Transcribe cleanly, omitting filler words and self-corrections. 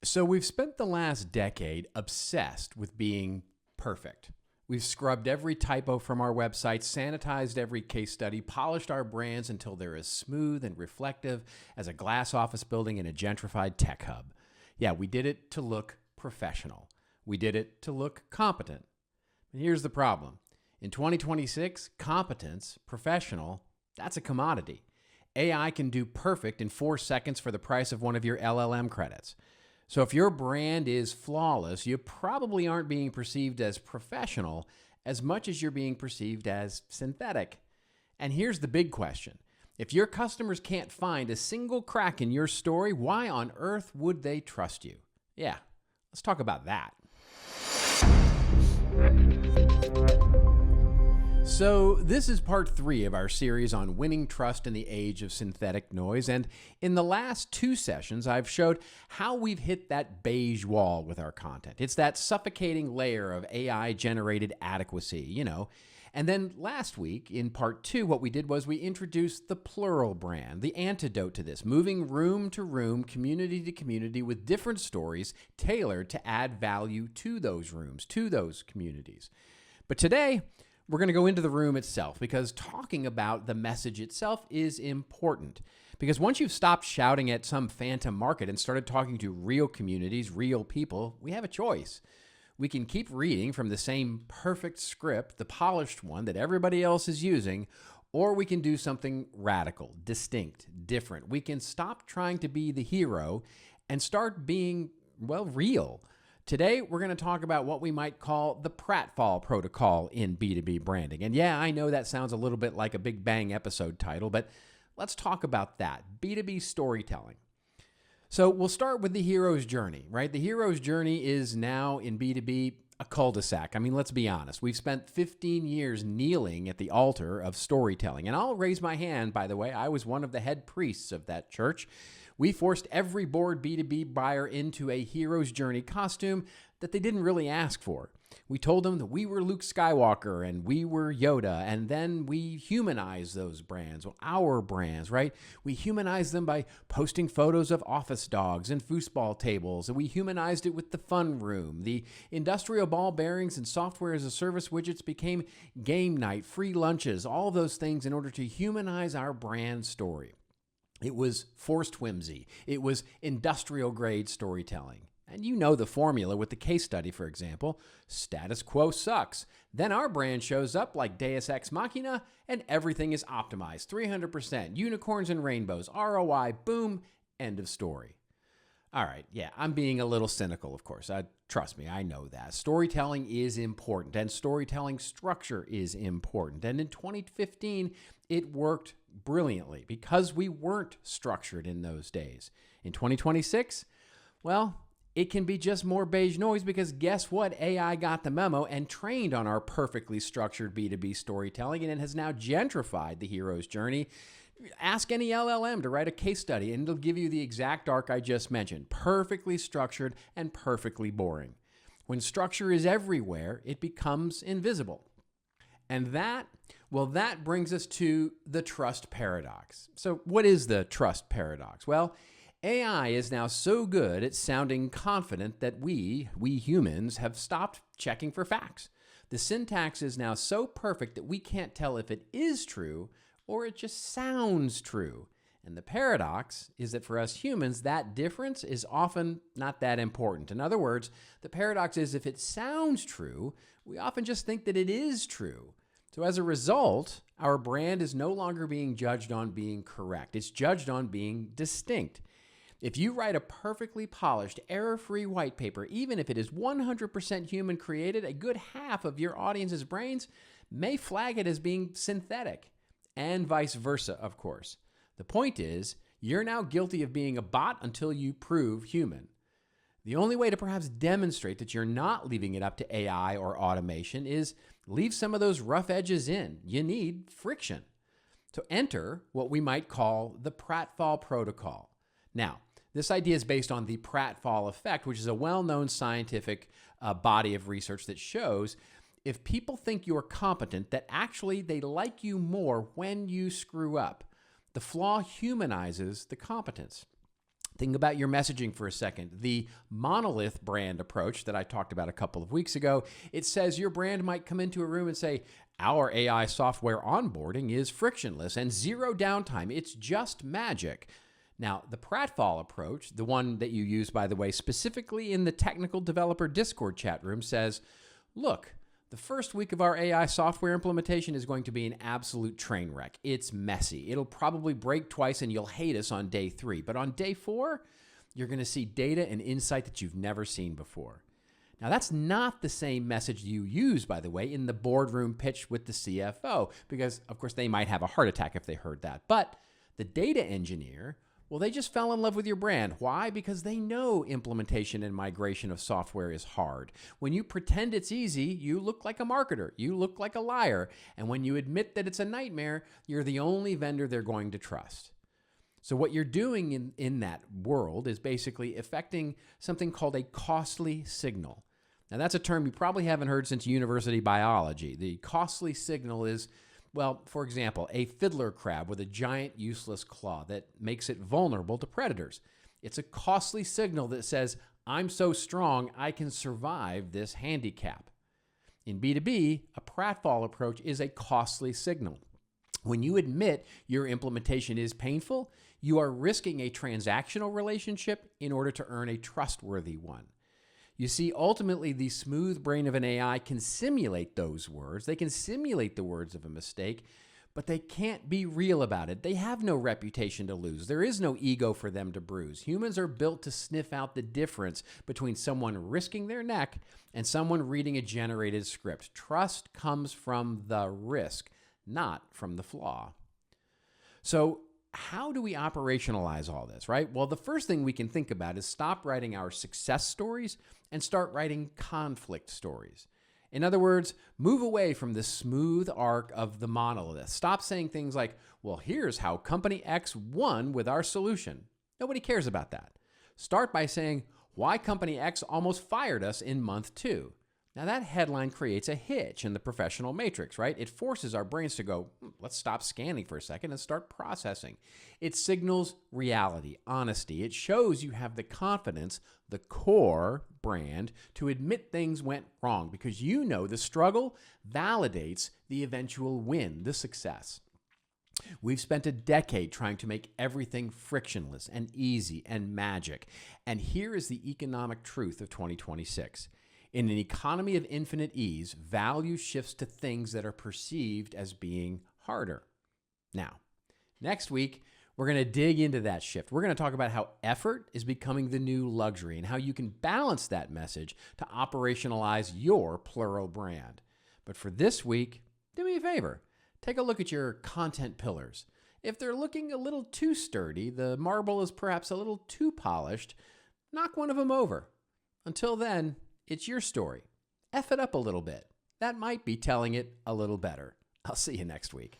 So we've spent the last decade obsessed with being perfect. We've scrubbed every typo from our website, sanitized every case study, polished our brands until they're as smooth and reflective as a glass office building in a gentrified tech hub. Yeah, we did it to look professional. We did it to look competent. And here's the problem. In 2026, competence, professional, that's a commodity. AI can do perfect in 4 seconds for the price of one of your LLM credits. So if your brand is flawless, you probably aren't being perceived as professional as much as you're being perceived as synthetic. And here's the big question. If your customers can't find a single crack in your story, why on earth would they trust you? Yeah, let's talk about that. So this is part 3 of our series on winning trust in the age of synthetic noise. And in the last 2 sessions, I've showed how we've hit that beige wall with our content. It's that suffocating layer of AI-generated adequacy, And then last week, in part 2, what we did was we introduced the plural brand, the antidote to this, moving room to room, community to community with different stories tailored to add value to those rooms, to those communities. But today, we're going to go into the room itself because talking about the message itself is important. Because once you've stopped shouting at some phantom market and started talking to real communities, real people, we have a choice. We can keep reading from the same perfect script, the polished one that everybody else is using, or we can do something radical, distinct, different. We can stop trying to be the hero and start being, real. Today, we're going to talk about what we might call the pratfall protocol in B2B branding. And yeah, I know that sounds a little bit like a Big Bang episode title, but let's talk about that, B2B storytelling. So we'll start with the hero's journey, right? The hero's journey is now in B2B a cul-de-sac. I mean, let's be honest. We've spent 15 years kneeling at the altar of storytelling. And I'll raise my hand, by the way. I was one of the head priests of that church. We forced every bored B2B buyer into a hero's journey costume that they didn't really ask for. We told them that we were Luke Skywalker and we were Yoda, and then we humanized those brands, our brands, right? We humanized them by posting photos of office dogs and foosball tables, and we humanized it with the fun room. The industrial ball bearings and software as a service widgets became game night, free lunches, all of those things in order to humanize our brand story. It was forced whimsy. It was industrial grade storytelling. And you know the formula with the case study, for example. Status quo sucks. Then our brand shows up like Deus Ex Machina and everything is optimized. 300%, unicorns and rainbows, ROI, boom, end of story. All right, yeah, I'm being a little cynical, of course. Trust me, I know that. Storytelling is important and storytelling structure is important. And in 2015, it worked brilliantly because we weren't structured in those days. In 2026, it can be just more beige noise because guess what? AI got the memo and trained on our perfectly structured B2B storytelling, and it has now gentrified the hero's journey. Ask any LLM to write a case study and it'll give you the exact arc I just mentioned. Perfectly structured and perfectly boring. When structure is everywhere, it becomes invisible. And that brings us to the trust paradox. So what is the trust paradox? Well, AI is now so good at sounding confident that we humans have stopped checking for facts. The syntax is now so perfect that we can't tell if it is true or it just sounds true. And the paradox is that for us humans, that difference is often not that important. In other words, the paradox is if it sounds true, we often just think that it is true. So as a result, our brand is no longer being judged on being correct. It's judged on being distinct. If you write a perfectly polished, error-free white paper, even if it is 100% human created, a good half of your audience's brains may flag it as being synthetic, and vice versa, of course. The point is, you're now guilty of being a bot until you prove human. The only way to perhaps demonstrate that you're not leaving it up to AI or automation is leave some of those rough edges in. You need friction. So enter what we might call the pratfall protocol. Now, this idea is based on the pratfall effect, which is a well-known scientific body of research that shows if people think you're competent, that actually they like you more when you screw up. The flaw humanizes the competence. Think about your messaging for a second. The monolith brand approach that I talked about a couple of weeks ago, it says your brand might come into a room and say, our AI software onboarding is frictionless and zero downtime. It's just magic. Now, the pratfall approach, the one that you use, by the way, specifically in the technical developer Discord chat room, says, look, the first week of our AI software implementation is going to be an absolute train wreck. It's messy. It'll probably break twice and you'll hate us on day 3. But on day 4, you're going to see data and insight that you've never seen before. Now, that's not the same message you use, by the way, in the boardroom pitch with the CFO, because, of course, they might have a heart attack if they heard that. But the data engineer, well, they just fell in love with your brand. Why? Because they know implementation and migration of software is hard. When you pretend it's easy, you look like a marketer. You look like a liar. And when you admit that it's a nightmare, you're the only vendor they're going to trust. So what you're doing in that world is basically affecting something called a costly signal. Now, that's a term you probably haven't heard since university biology. The costly signal is, well, for example, a fiddler crab with a giant useless claw that makes it vulnerable to predators. It's a costly signal that says, I'm so strong, I can survive this handicap. In B2B, a pratfall approach is a costly signal. When you admit your implementation is painful, you are risking a transactional relationship in order to earn a trustworthy one. You see, ultimately, the smooth brain of an AI can simulate those words. They can simulate the words of a mistake, but they can't be real about it. They have no reputation to lose. There is no ego for them to bruise. Humans are built to sniff out the difference between someone risking their neck and someone reading a generated script. Trust comes from the risk, not from the flaw. So, how do we operationalize all this, right? Well, the first thing we can think about is stop writing our success stories and start writing conflict stories. In other words, move away from the smooth arc of the monolith. Stop saying things like, well, here's how company X won with our solution. Nobody cares about that. Start by saying, why company X almost fired us in month 2. Now, that headline creates a hitch in the professional matrix, right? It forces our brains to go, let's stop scanning for a second and start processing. It signals reality, honesty. It shows you have the confidence, the core brand, to admit things went wrong because you know the struggle validates the eventual win, the success. We've spent a decade trying to make everything frictionless and easy and magic. And here is the economic truth of 2026. In an economy of infinite ease, value shifts to things that are perceived as being harder. Now, next week, we're going to dig into that shift. We're going to talk about how effort is becoming the new luxury and how you can balance that message to operationalize your plural brand. But for this week, do me a favor. Take a look at your content pillars. If they're looking a little too sturdy, the marble is perhaps a little too polished, knock one of them over. Until then, it's your story. F it up a little bit. That might be telling it a little better. I'll see you next week.